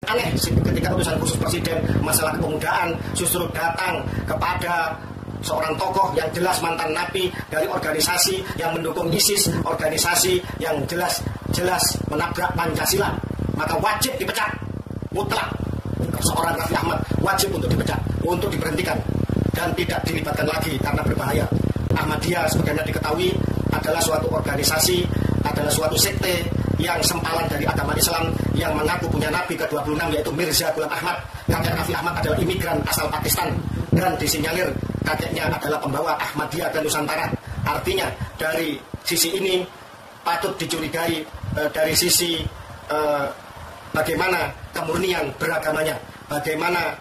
aneh ketika utusan khusus presiden masalah kepemudaan justru datang kepada seorang tokoh yang jelas mantan napi dari organisasi yang mendukung ISIS, organisasi yang jelas menabrak Pancasila, maka wajib dipecat mutlak. Seorang Raffi Ahmad wajib untuk dipecat, untuk diberhentikan dan tidak dilibatkan lagi karena berbahaya. Ahmadiyah sebagaimana diketahui adalah suatu organisasi, adalah suatu sekte yang sempalan dari agama Islam yang mengaku punya nabi ke-26 yaitu Mirza Ghulam Ahmad. Kakek Raffi Ahmad adalah imigran asal Pakistan dan disinyalir kakeknya adalah pembawa Ahmadiyah dan Nusantara. Artinya dari sisi ini patut dicurigai dari sisi bagaimana kemurnian beragamanya, bagaimana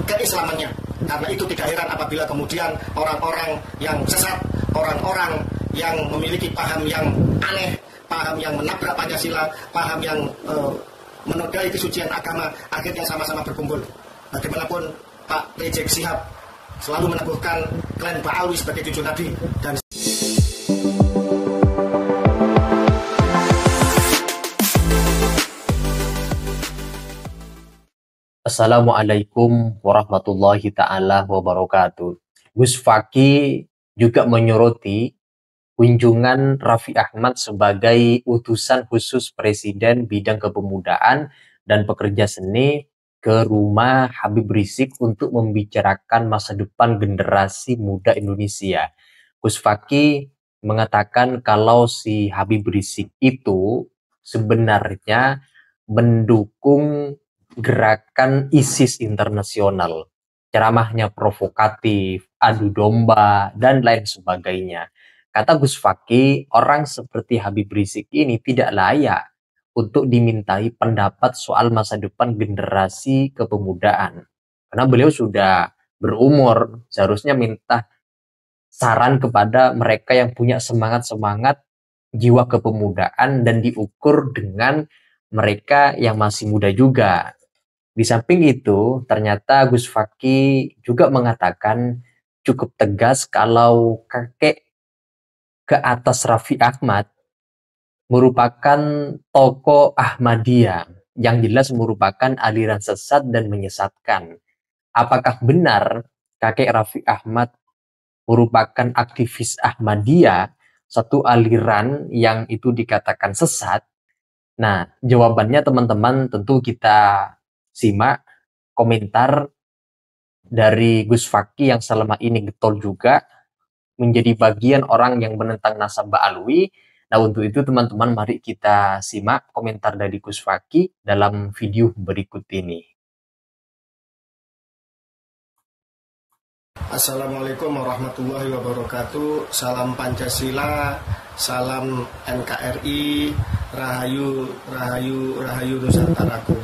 keislamannya. Karena itu tidak heran apabila kemudian orang-orang yang sesat, orang-orang yang memiliki paham yang aneh, paham yang menabrak Pancasila, paham yang menodai kesucian agama, akhirnya sama-sama berkumpul. Bagaimanapun Pak Rizik Syihab selalu meneguhkan klaim Ba'alwi sebagai cucu Nabi dan Assalamualaikum warahmatullahi ta'ala wabarakatuh. Gus Fakih juga menyoroti kunjungan Raffi Ahmad sebagai utusan khusus Presiden bidang kepemudaan dan pekerja seni ke rumah Habib Rizik untuk membicarakan masa depan generasi muda Indonesia. Gus Fakih mengatakan kalau si Habib Rizik itu sebenarnya mendukung gerakan ISIS internasional. Ceramahnya provokatif, adu domba, dan lain sebagainya. Kata Gus Fakih, orang seperti Habib Rizik ini tidak layak untuk dimintai pendapat soal masa depan generasi kepemudaan. Karena beliau sudah berumur, seharusnya minta saran kepada mereka yang punya semangat-semangat jiwa kepemudaan dan diukur dengan mereka yang masih muda juga. Di samping itu, ternyata Gus Fakih juga mengatakan cukup tegas kalau kakek ke atas Raffi Ahmad merupakan tokoh Ahmadiyah yang jelas merupakan aliran sesat dan menyesatkan. Apakah benar kakek Raffi Ahmad merupakan aktivis Ahmadiyah, satu aliran yang itu dikatakan sesat? Nah, jawabannya teman-teman tentu kita simak komentar dari Gus Fakih yang selama ini getol juga menjadi bagian orang yang menentang nasab Ba'alwi. Nah, untuk itu teman-teman mari kita simak komentar dari Gus Fakih dalam video berikut ini. Assalamualaikum warahmatullahi wabarakatuh. Salam Pancasila, salam NKRI, Rahayu, Rahayu, Rahayu Nusantaraku.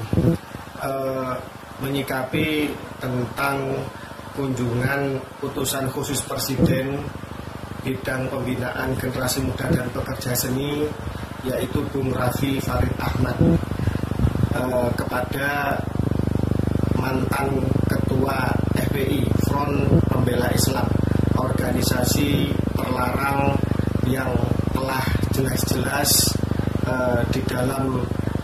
Menyikapi tentang kunjungan utusan khusus Presiden bidang pembinaan generasi muda dan pekerja seni yaitu Bung Raffi Farid Ahmad kepada mantan ketua FPI Front Pembela Islam, organisasi terlarang yang telah jelas-jelas di dalam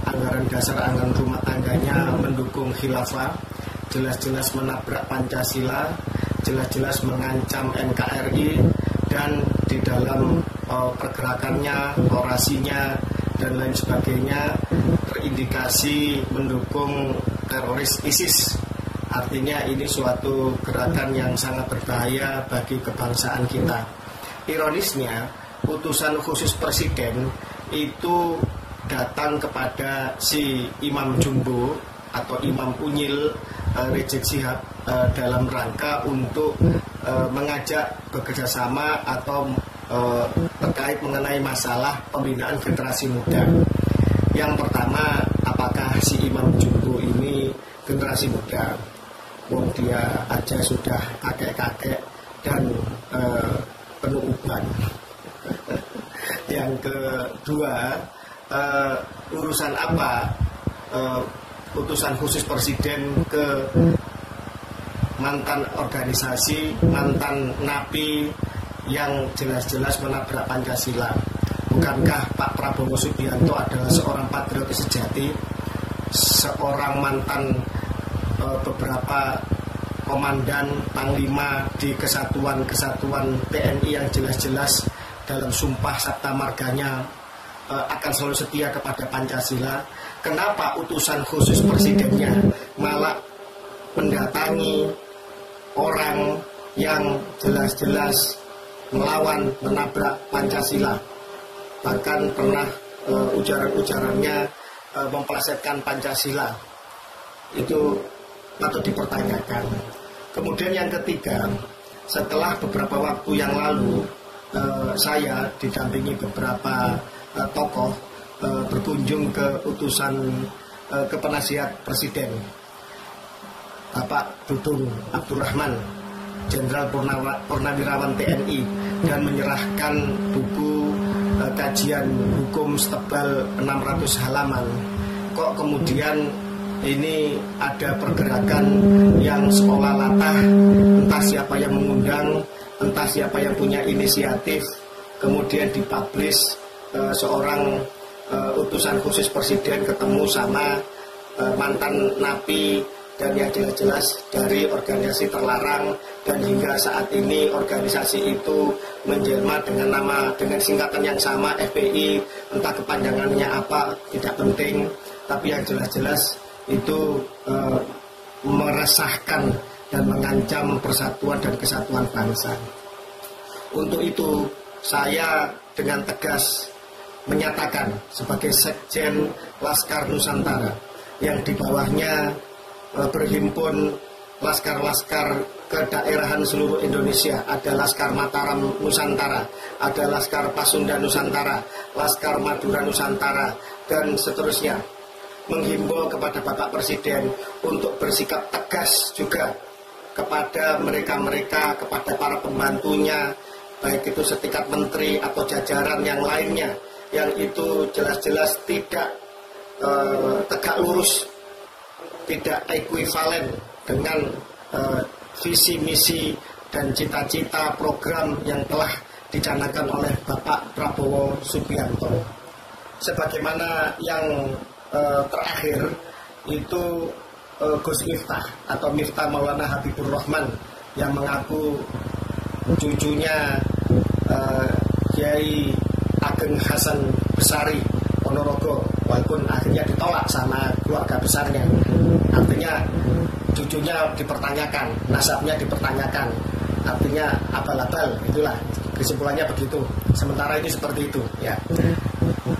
anggaran dasar anggaran rumah tangganya mendukung khilafah, jelas-jelas menabrak Pancasila, jelas-jelas mengancam NKRI, dan di dalam pergerakannya, orasinya, dan lain sebagainya terindikasi mendukung teroris ISIS. Artinya ini suatu gerakan yang sangat berbahaya bagi kebangsaan kita. Ironisnya, utusan khusus Presiden itu datang kepada si Imam Jumbo atau Imam Unyil Rizik Syihab dalam rangka untuk mengajak bekerjasama atau terkait mengenai masalah pembinaan generasi muda. Yang pertama, apakah si Imam Jumbo ini generasi muda? Wong dia aja sudah kakek-kakek dan penuh uban. Yang kedua, urusan apa utusan khusus Presiden ke mantan organisasi, mantan napi yang jelas-jelas menabrak Pancasila? Bukankah Pak Prabowo Subianto adalah seorang patriotis sejati? seorang mantan beberapa komandan panglima di kesatuan-kesatuan TNI yang jelas-jelas dalam sumpah sabta marganya akan selalu setia kepada Pancasila. Kenapa utusan khusus presidennya malah mendatangi orang yang jelas-jelas melawan, menabrak Pancasila, bahkan pernah ujaran-ujarannya memplesetkan Pancasila? Itu patut dipertanyakan. Kemudian yang ketiga, setelah beberapa waktu yang lalu saya didampingi beberapa tokoh berkunjung ke utusan ke penasihat Presiden Bapak Dudung Abdurrahman, Jenderal Purnawirawan TNI, dan menyerahkan buku kajian hukum setebal 600 halaman. Kok kemudian ini ada pergerakan yang seolah latah, entah siapa yang mengundang, entah siapa yang punya inisiatif, kemudian dipublish seorang utusan khusus presiden ketemu sama mantan napi, dan yang jelas-jelas dari organisasi terlarang, dan hingga saat ini organisasi itu menjelma dengan singkatan yang sama, FPI, entah kepanjangannya apa tidak penting, tapi yang jelas-jelas itu meresahkan dan mengancam persatuan dan kesatuan bangsa. Untuk itu saya dengan tegas menyatakan sebagai Sekjen Laskar Nusantara yang di bawahnya berhimpun laskar-laskar kedaerahan seluruh Indonesia, ada Laskar Mataram Nusantara, ada Laskar Pasundan Nusantara, Laskar Madura Nusantara, dan seterusnya, menghimbau kepada Bapak Presiden untuk bersikap tegas juga kepada mereka-mereka, kepada para pembantunya, baik itu setingkat menteri atau jajaran yang lainnya, yang itu jelas-jelas tidak tegak lurus, tidak ekuivalen dengan visi misi dan cita-cita program yang telah dicanangkan oleh Bapak Prabowo Subianto. Sebagaimana yang terakhir itu Gus Miftah atau Miftah Maulana Habibur Rahman yang mengaku cucunya Kiai Ageng Hasan Besari Ponorogo, walaupun akhirnya ditolak sama keluarga besarnya. Artinya cucunya dipertanyakan, nasabnya dipertanyakan, artinya abal-abal, itulah kesimpulannya begitu. Sementara ini seperti itu ya.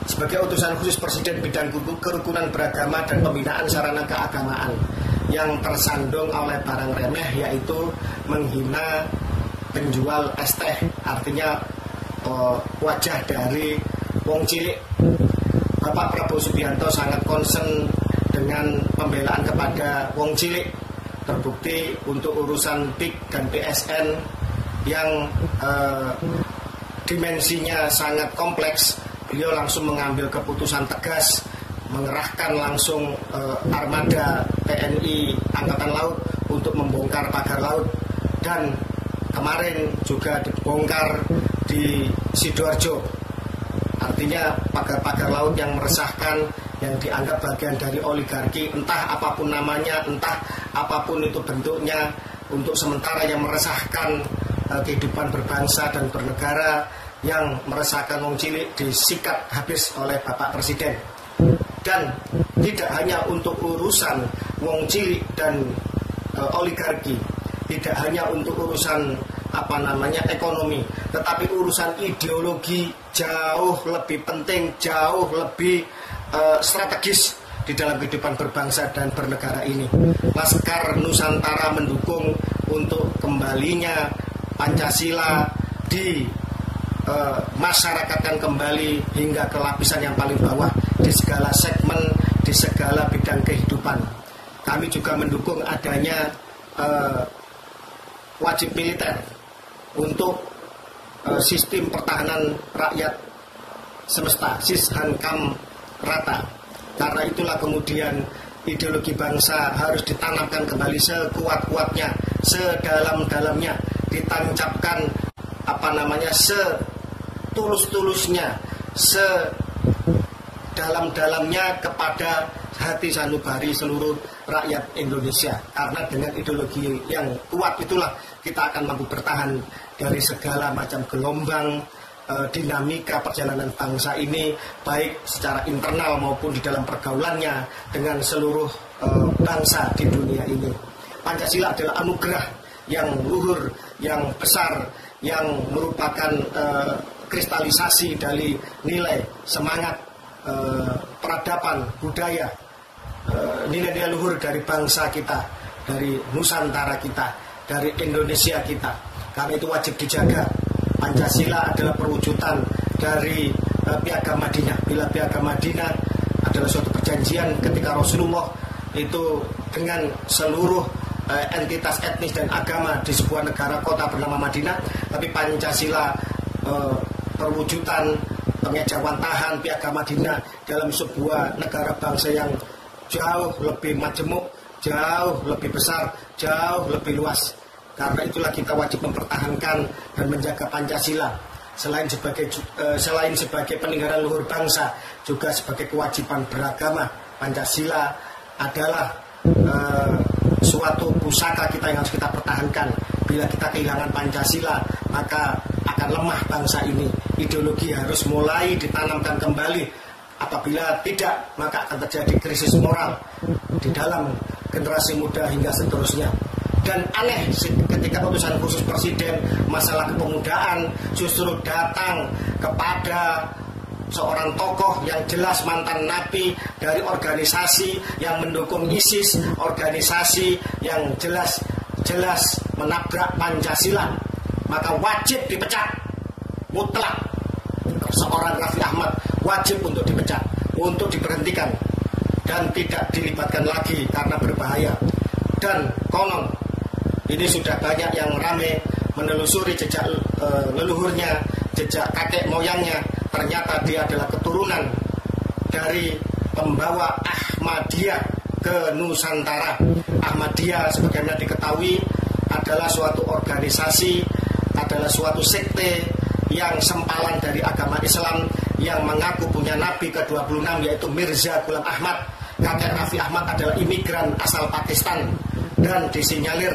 Sebagai utusan khusus Presiden bidang kerukunan beragama dan pembinaan sarana keagamaan, yang tersandung oleh barang remeh yaitu menghina penjual es teh, artinya wajah dari wong cilik. Bapak Prabowo Subianto sangat concern dengan pembelaan kepada wong cilik. Terbukti untuk urusan PIK dan PSN yang dimensinya sangat kompleks, beliau langsung mengambil keputusan tegas, mengerahkan langsung armada TNI Angkatan Laut untuk membongkar pagar laut, dan kemarin juga dibongkar di Sidoarjo. Artinya pagar-pagar laut yang meresahkan, yang dianggap bagian dari oligarki, entah apapun namanya, entah apapun itu bentuknya, untuk sementara yang meresahkan kehidupan berbangsa dan bernegara, yang meresahkan wong cilik disikat habis oleh Bapak Presiden. Dan tidak hanya untuk urusan wong cilik dan oligarki, tidak hanya untuk urusan ekonomi, tetapi urusan ideologi jauh lebih penting, jauh lebih strategis di dalam kehidupan berbangsa dan bernegara ini. Laskar Nusantara mendukung untuk kembalinya Pancasila di masyarakatkan kembali hingga ke lapisan yang paling bawah di segala segmen, di segala bidang kehidupan. Kami juga mendukung adanya wajib militer untuk sistem pertahanan rakyat semesta, Sishankam rata. Karena itulah kemudian ideologi bangsa harus ditanamkan kembali sekuat-kuatnya, sedalam-dalamnya, ditancapkan setulus-tulusnya, sedalam-dalamnya kepada hati sanubari seluruh rakyat Indonesia. Karena dengan ideologi yang kuat itulah kita akan mampu bertahan dari segala macam gelombang dinamika perjalanan bangsa ini, baik secara internal maupun di dalam pergaulannya dengan seluruh bangsa di dunia ini. Pancasila adalah anugerah yang luhur, yang besar, yang merupakan kristalisasi dari nilai, semangat, peradaban, budaya, nilai-nilai luhur dari bangsa kita, dari Nusantara kita, dari Indonesia kita. Karena itu wajib dijaga. Pancasila adalah perwujudan dari Piagam Madinah. Bila Piagam Madinah adalah suatu perjanjian ketika Rasulullah itu dengan seluruh entitas etnis dan agama di sebuah negara kota bernama Madinah, tapi Pancasila perwujudan pengejawantahan Piagam Madinah dalam sebuah negara bangsa yang jauh lebih majemuk, jauh lebih besar, jauh lebih luas. Karena itulah kita wajib mempertahankan dan menjaga Pancasila. Selain sebagai peninggalan luhur bangsa, juga sebagai kewajiban beragama. Pancasila adalah suatu pusaka kita yang harus kita pertahankan. Bila kita kehilangan Pancasila, maka akan lemah bangsa ini. Ideologi harus mulai ditanamkan kembali. Apabila tidak, maka akan terjadi krisis moral di dalam generasi muda hingga seterusnya. Dan aneh ketika keputusan khusus Presiden masalah kepemudaan justru datang kepada seorang tokoh yang jelas mantan napi dari organisasi yang mendukung ISIS, organisasi yang jelas menabrak Pancasila. Maka wajib dipecat, mutlak. Seorang Raffi Ahmad wajib untuk dipecat, untuk diberhentikan, dan tidak dilibatkan lagi karena berbahaya. Dan konon ini sudah banyak yang ramai menelusuri jejak leluhurnya, jejak kakek moyangnya. Ternyata dia adalah keturunan dari pembawa Ahmadiyah ke Nusantara. Ahmadiyah sebagaimana diketahui adalah suatu organisasi, adalah suatu sekte yang sempalan dari agama Islam yang mengaku punya Nabi ke-26 yaitu Mirza Ghulam Ahmad. Kakek Raffi Ahmad adalah imigran asal Pakistan dan disinyalir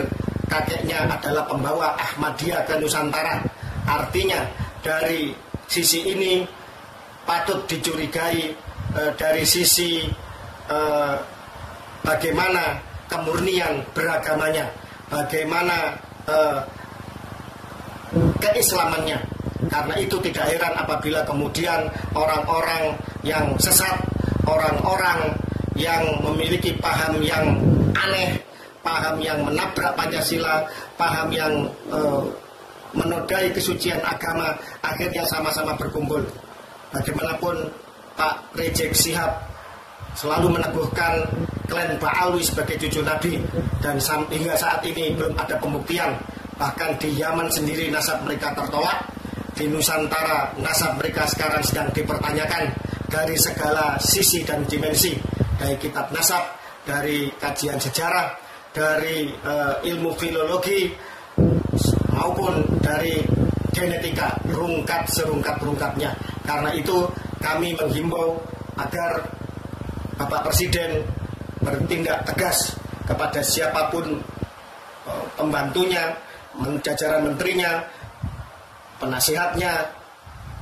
kakeknya adalah pembawa Ahmadiyah ke Nusantara. Artinya dari sisi ini patut dicurigai dari sisi bagaimana kemurnian beragamanya, bagaimana keislamannya. Karena itu tidak heran apabila kemudian orang-orang yang sesat, orang-orang yang memiliki paham yang aneh, paham yang menabrak Pancasila, paham yang menodai kesucian agama, akhirnya sama-sama berkumpul. Bagaimanapun Pak Rizik Syihab selalu meneguhkan klaim Ba'alwi sebagai cucu Nabi, dan hingga saat ini belum ada pembuktian. Bahkan di Yaman sendiri nasab mereka tertolak, di Nusantara nasab mereka sekarang sedang dipertanyakan dari segala sisi dan dimensi, dari kitab nasab, dari kajian sejarah, dari ilmu filologi, maupun dari genetika, rungkat serungkat-rungkatnya. Karena itu kami menghimbau agar Bapak Presiden bertindak tegas kepada siapapun pembantunya, jajaran menterinya, penasihatnya,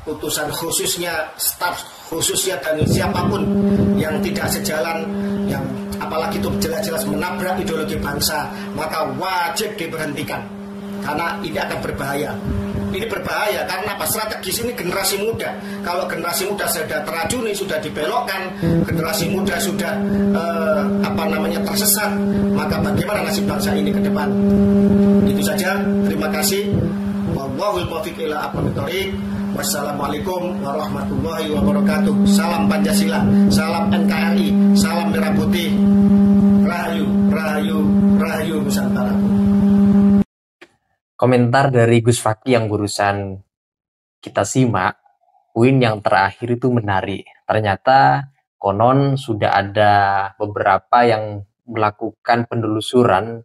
utusan khususnya, staf khususnya, dan siapapun yang tidak sejalan, yang apalagi itu jelas-jelas menabrak ideologi bangsa, maka wajib diberhentikan. Karena ini akan berbahaya. Ini berbahaya karena apa? Strategis ini generasi muda. Kalau generasi muda sudah teracuni, sudah dibelokkan, generasi muda sudah tersesat, maka bagaimana nasib bangsa ini ke depan? Itu saja. Terima kasih. Wallahul muwaffiq ila aqwamit thoriq. Wassalamualaikum warahmatullahi wabarakatuh. Salam Pancasila, salam NKRI, salam Merah Putih. Rahayu, rahayu, rahayu Nusantara. Komentar dari Gus Fakih yang barusan kita simak, poin yang terakhir itu menarik. Ternyata konon sudah ada beberapa yang melakukan penelusuran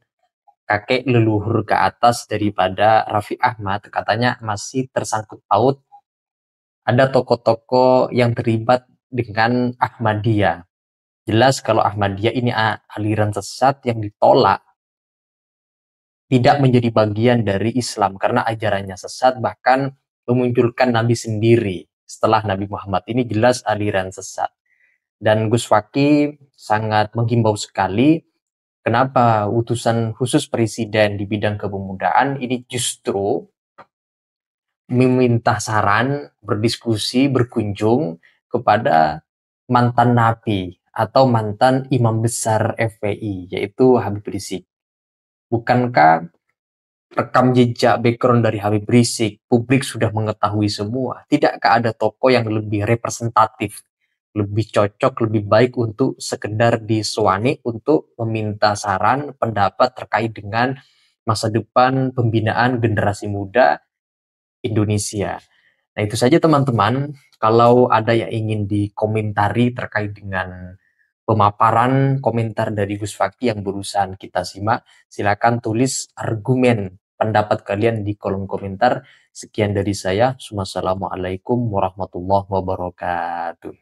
kakek leluhur ke atas daripada Raffi Ahmad. Katanya masih tersangkut paut ada tokoh-tokoh yang terlibat dengan Ahmadiyah. Jelas kalau Ahmadiyah ini aliran sesat yang ditolak, tidak menjadi bagian dari Islam karena ajarannya sesat, bahkan memunculkan Nabi sendiri setelah Nabi Muhammad. Ini jelas aliran sesat. Dan Gus Fakih sangat menghimbau sekali kenapa utusan khusus presiden di bidang kepemudaan ini justru meminta saran, berdiskusi, berkunjung kepada mantan nabi atau mantan imam besar FPI, yaitu Habib Rizik. Bukankah rekam jejak background dari Habib Rizik publik sudah mengetahui semua? Tidakkah ada tokoh yang lebih representatif, lebih cocok, lebih baik untuk sekedar disewani untuk meminta saran, pendapat terkait dengan masa depan pembinaan generasi muda Indonesia? Nah, itu saja teman-teman. Kalau ada yang ingin dikomentari terkait dengan pemaparan komentar dari Gus Fakih yang berusaha kita simak, silakan tulis argumen pendapat kalian di kolom komentar. Sekian dari saya. Wassalamualaikum warahmatullahi wabarakatuh.